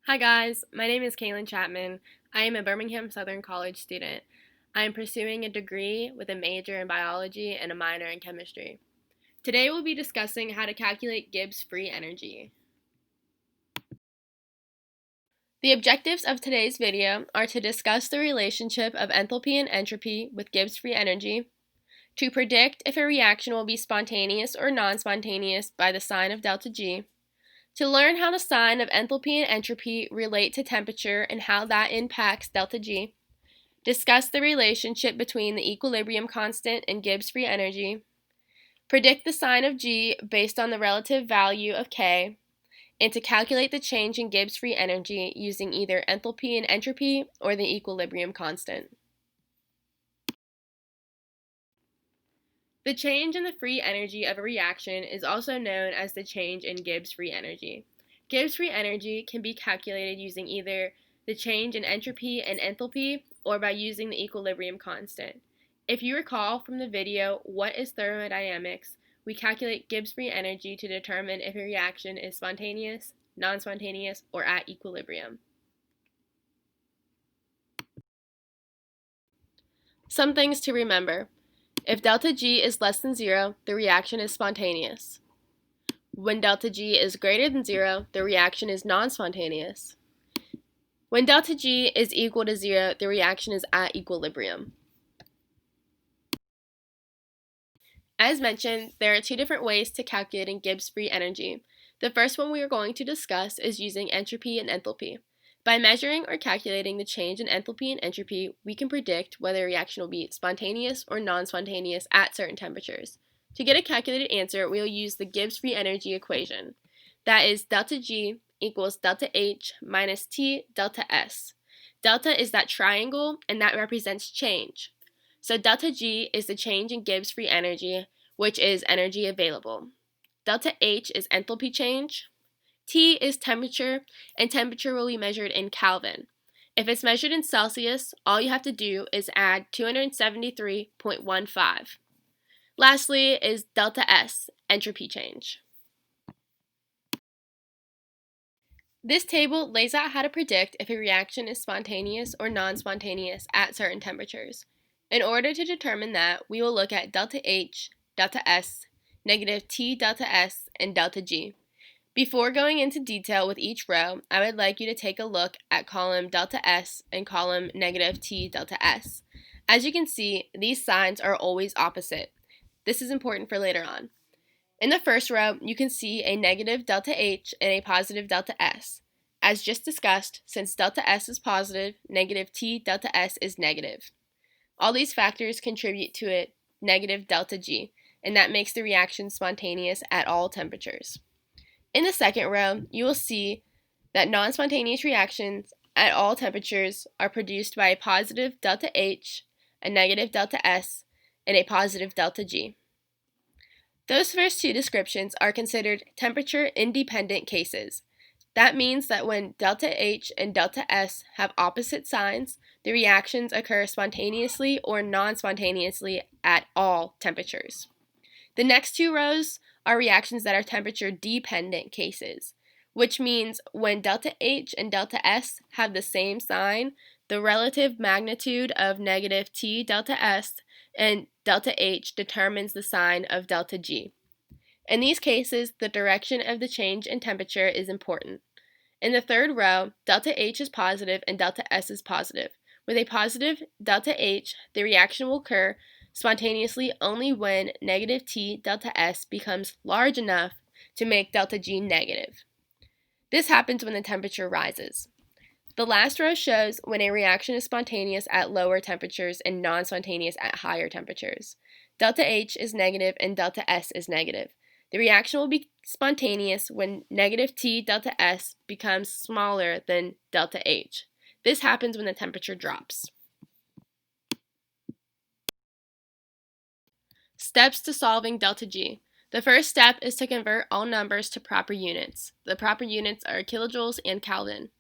Hi guys, my name is Kaylin Chapman. I am a Birmingham Southern College student. I am pursuing a degree with a major in biology and a minor in chemistry. Today we'll be discussing how to calculate Gibbs free energy. The objectives of today's video are to discuss the relationship of enthalpy and entropy with Gibbs free energy, to predict if a reaction will be spontaneous or non-spontaneous by the sign of delta G, to learn how the sign of enthalpy and entropy relate to temperature and how that impacts delta G, discuss the relationship between the equilibrium constant and Gibbs free energy, predict the sign of G based on the relative value of K, and to calculate the change in Gibbs free energy using either enthalpy and entropy or the equilibrium constant. The change in the free energy of a reaction is also known as the change in Gibbs free energy. Gibbs free energy can be calculated using either the change in entropy and enthalpy or by using the equilibrium constant. If you recall from the video, What is Thermodynamics?, we calculate Gibbs free energy to determine if a reaction is spontaneous, non-spontaneous, or at equilibrium. Some things to remember. If delta G is less than 0, the reaction is spontaneous. When delta G is greater than 0, the reaction is non-spontaneous. When delta G is equal to 0, the reaction is at equilibrium. As mentioned, there are two different ways to calculating Gibbs free energy. The first one we are going to discuss is using entropy and enthalpy. By measuring or calculating the change in enthalpy and entropy, we can predict whether a reaction will be spontaneous or non-spontaneous at certain temperatures. To get a calculated answer, we will use the Gibbs free energy equation. That is delta G equals delta H minus T delta S. Delta is that triangle, and that represents change. So delta G is the change in Gibbs free energy, which is energy available. Delta H is enthalpy change. T is temperature, and temperature will be measured in Kelvin. If it's measured in Celsius, all you have to do is add 273.15. Lastly is delta S, entropy change. This table lays out how to predict if a reaction is spontaneous or non-spontaneous at certain temperatures. In order to determine that, we will look at delta H, delta S, negative T delta S, and delta G. Before going into detail with each row, I would like you to take a look at column delta S and column negative T delta S. As you can see, these signs are always opposite. This is important for later on. In the first row, you can see a negative delta H and a positive delta S. As just discussed, since delta S is positive, negative T delta S is negative. All these factors contribute to a negative delta G, and that makes the reaction spontaneous at all temperatures. In the second row, you will see that non-spontaneous reactions at all temperatures are produced by a positive delta H, a negative delta S, and a positive delta G. Those first two descriptions are considered temperature-independent cases. That means that when delta H and delta S have opposite signs, the reactions occur spontaneously or non-spontaneously at all temperatures. The next two rows are reactions that are temperature-dependent cases, which means when delta H and delta S have the same sign, the relative magnitude of negative T delta S and delta H determines the sign of delta G. In these cases, the direction of the change in temperature is important. In the third row, delta H is positive and delta S is positive. With a positive delta H, the reaction will occur spontaneously only when negative T delta S becomes large enough to make delta G negative. This happens when the temperature rises. The last row shows when a reaction is spontaneous at lower temperatures and non-spontaneous at higher temperatures. Delta H is negative and delta S is negative. The reaction will be spontaneous when negative T delta S becomes smaller than delta H. This happens when the temperature drops. Steps to solving delta G. The first step is to convert all numbers to proper units. The proper units are kilojoules and Kelvin.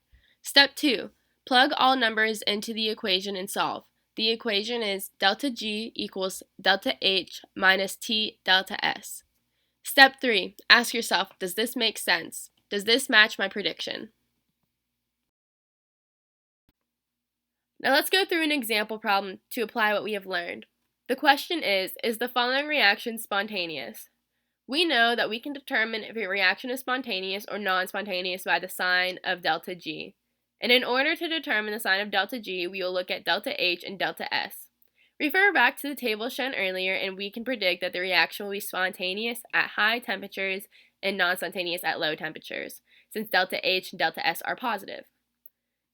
Step 2. Plug all numbers into the equation and solve. The equation is delta G equals delta H minus T delta S. Step 3. Ask yourself, does this make sense? Does this match my prediction? Now let's go through an example problem to apply what we have learned. The question is the following reaction spontaneous? We know that we can determine if a reaction is spontaneous or non-spontaneous by the sign of delta G. And in order to determine the sign of delta G, we will look at delta H and delta S. Refer back to the table shown earlier and we can predict that the reaction will be spontaneous at high temperatures and non-spontaneous at low temperatures, since delta H and delta S are positive.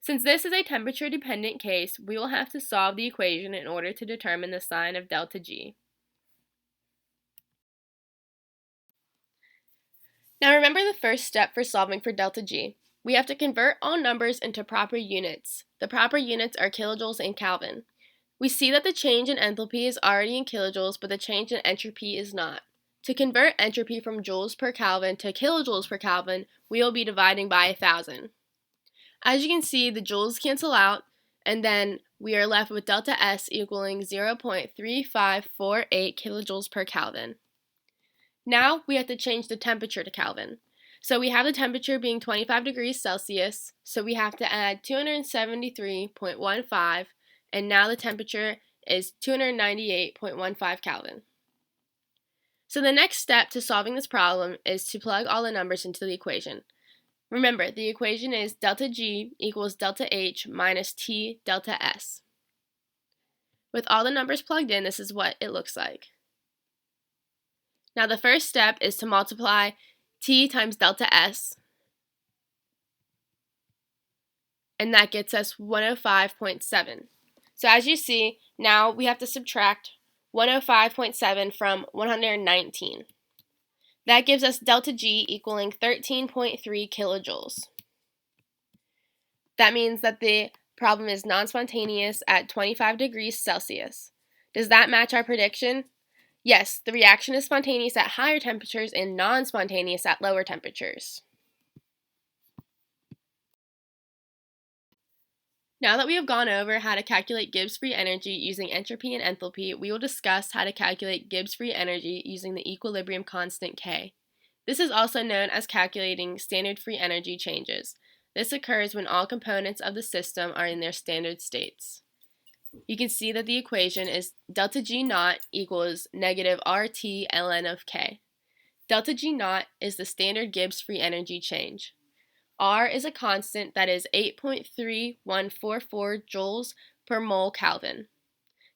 Since this is a temperature-dependent case, we will have to solve the equation in order to determine the sign of delta G. Now remember the first step for solving for delta G. We have to convert all numbers into proper units. The proper units are kilojoules and Kelvin. We see that the change in enthalpy is already in kilojoules, but the change in entropy is not. To convert entropy from joules per Kelvin to kilojoules per Kelvin, we will be dividing by 1,000. As you can see, the joules cancel out, and then we are left with delta S equaling 0.3548 kilojoules per Kelvin. Now we have to change the temperature to Kelvin. So we have the temperature being 25 degrees Celsius, so we have to add 273.15, and now the temperature is 298.15 Kelvin. So the next step to solving this problem is to plug all the numbers into the equation. Remember, the equation is delta G equals delta H minus T delta S. With all the numbers plugged in, this is what it looks like. Now the first step is to multiply T times delta S, and that gets us 105.7. So as you see, now we have to subtract 105.7 from 119. That gives us delta G equaling 13.3 kilojoules. That means that the problem is non-spontaneous at 25 degrees Celsius. Does that match our prediction? Yes, the reaction is spontaneous at higher temperatures and non-spontaneous at lower temperatures. Now that we have gone over how to calculate Gibbs free energy using entropy and enthalpy, we will discuss how to calculate Gibbs free energy using the equilibrium constant K. This is also known as calculating standard free energy changes. This occurs when all components of the system are in their standard states. You can see that the equation is delta G naught equals negative RT ln of K. Delta G naught is the standard Gibbs free energy change. R is a constant that is 8.3144 joules per mole Kelvin.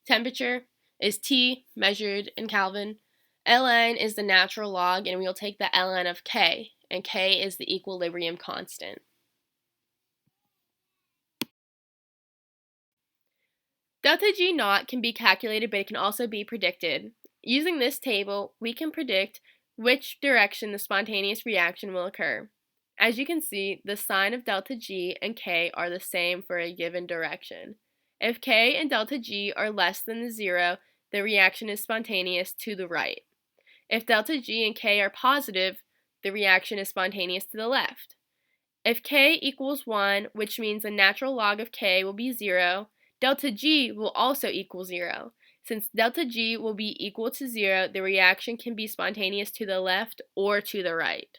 Temperature is T measured in Kelvin. Ln is the natural log, and we will take the ln of K, and K is the equilibrium constant. Delta G naught can be calculated, but it can also be predicted. Using this table, we can predict which direction the spontaneous reaction will occur. As you can see, the sign of delta G and K are the same for a given direction. If K and delta G are less than the zero, the reaction is spontaneous to the right. If delta G and K are positive, the reaction is spontaneous to the left. If K equals 1, which means the natural log of K will be 0, delta G will also equal 0. Since delta G will be equal to 0, the reaction can be spontaneous to the left or to the right.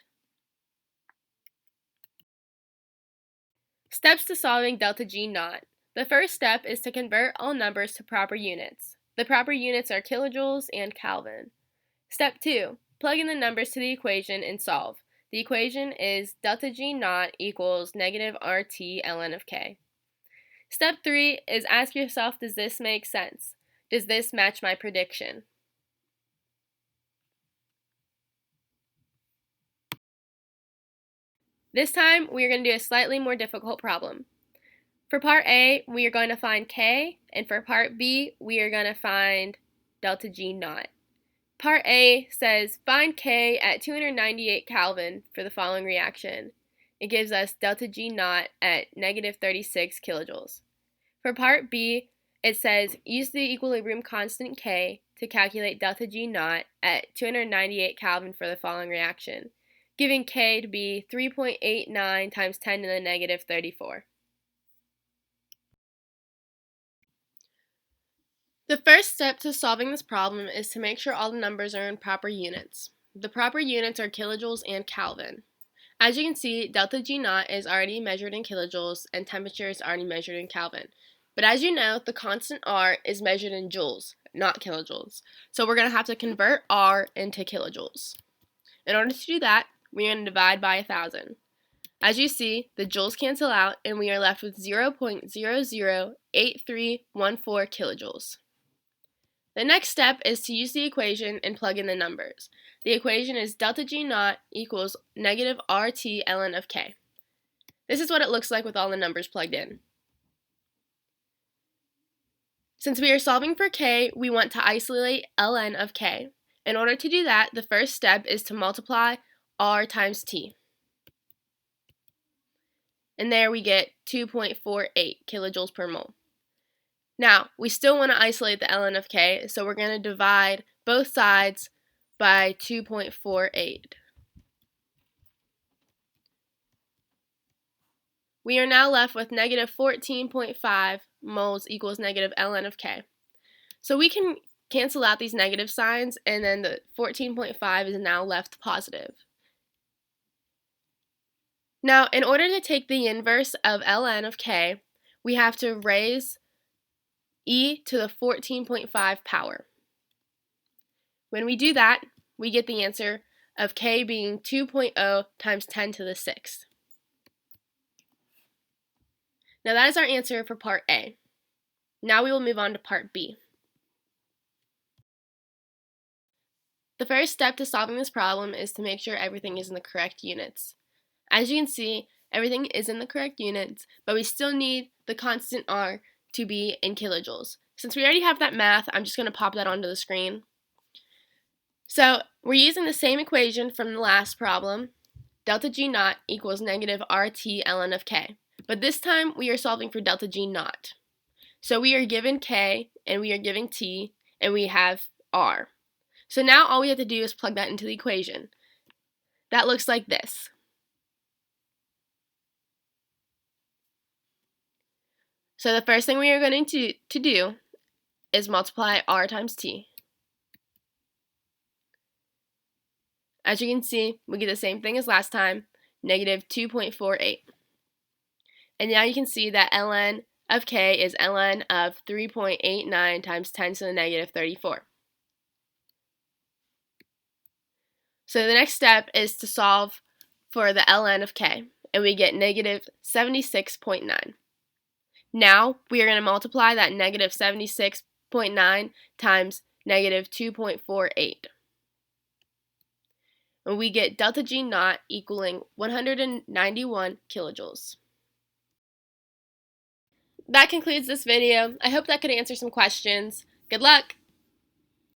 Steps to solving delta G naught. The first step is to convert all numbers to proper units. The proper units are kilojoules and Kelvin. Step 2. Plug in the numbers to the equation and solve. The equation is delta G naught equals negative RT ln of K. Step 3 is ask yourself, does this make sense? Does this match my prediction? This time, we are going to do a slightly more difficult problem. For part A, we are going to find K, and for part B, we are going to find delta G naught. Part A says find K at 298 Kelvin for the following reaction. It gives us delta G naught at negative 36 kilojoules. For part B, it says use the equilibrium constant K to calculate delta G naught at 298 Kelvin for the following reaction, giving K to be 3.89 times 10 to the negative 34. The first step to solving this problem is to make sure all the numbers are in proper units. The proper units are kilojoules and Kelvin. As you can see, delta G naught is already measured in kilojoules and temperature is already measured in Kelvin. But as you know, the constant R is measured in joules, not kilojoules. So we're going to have to convert R into kilojoules. In order to do that, we're going to divide by 1,000. As you see, the joules cancel out and we are left with 0.008314 kilojoules. The next step is to use the equation and plug in the numbers. The equation is delta G naught equals negative RT ln of K. This is what it looks like with all the numbers plugged in. Since we are solving for K, we want to isolate ln of K. In order to do that, the first step is to multiply R times T. And there we get 2.48 kilojoules per mole. Now, we still want to isolate the ln of K, so we're going to divide both sides by 2.48. We are now left with negative 14.5 moles equals negative ln of K. So we can cancel out these negative signs, and then the 14.5 is now left positive. Now, in order to take the inverse of ln of K, we have to raise e to the 14.5 power. When we do that, we get the answer of K being 2.0 times 10 to the 6th. Now that is our answer for part A. Now we will move on to part B. The first step to solving this problem is to make sure everything is in the correct units. As you can see, everything is in the correct units, but we still need the constant R to be in kilojoules. Since we already have that math, I'm just going to pop that onto the screen. So we're using the same equation from the last problem, delta G naught equals negative RT ln of K. But this time we are solving for delta G naught. So we are given K and we are given T and we have R. So now all we have to do is plug that into the equation. That looks like this. So the first thing we are going to do is multiply R times T. As you can see, we get the same thing as last time, negative 2.48. And now you can see that ln of K is ln of 3.89 times 10 to the negative 34. So the next step is to solve for the ln of K, and we get negative 76.9. Now we are going to multiply that negative 76.9 times negative 2.48. And we get delta G naught equaling 191 kilojoules. That concludes this video. I hope that could answer some questions. Good luck!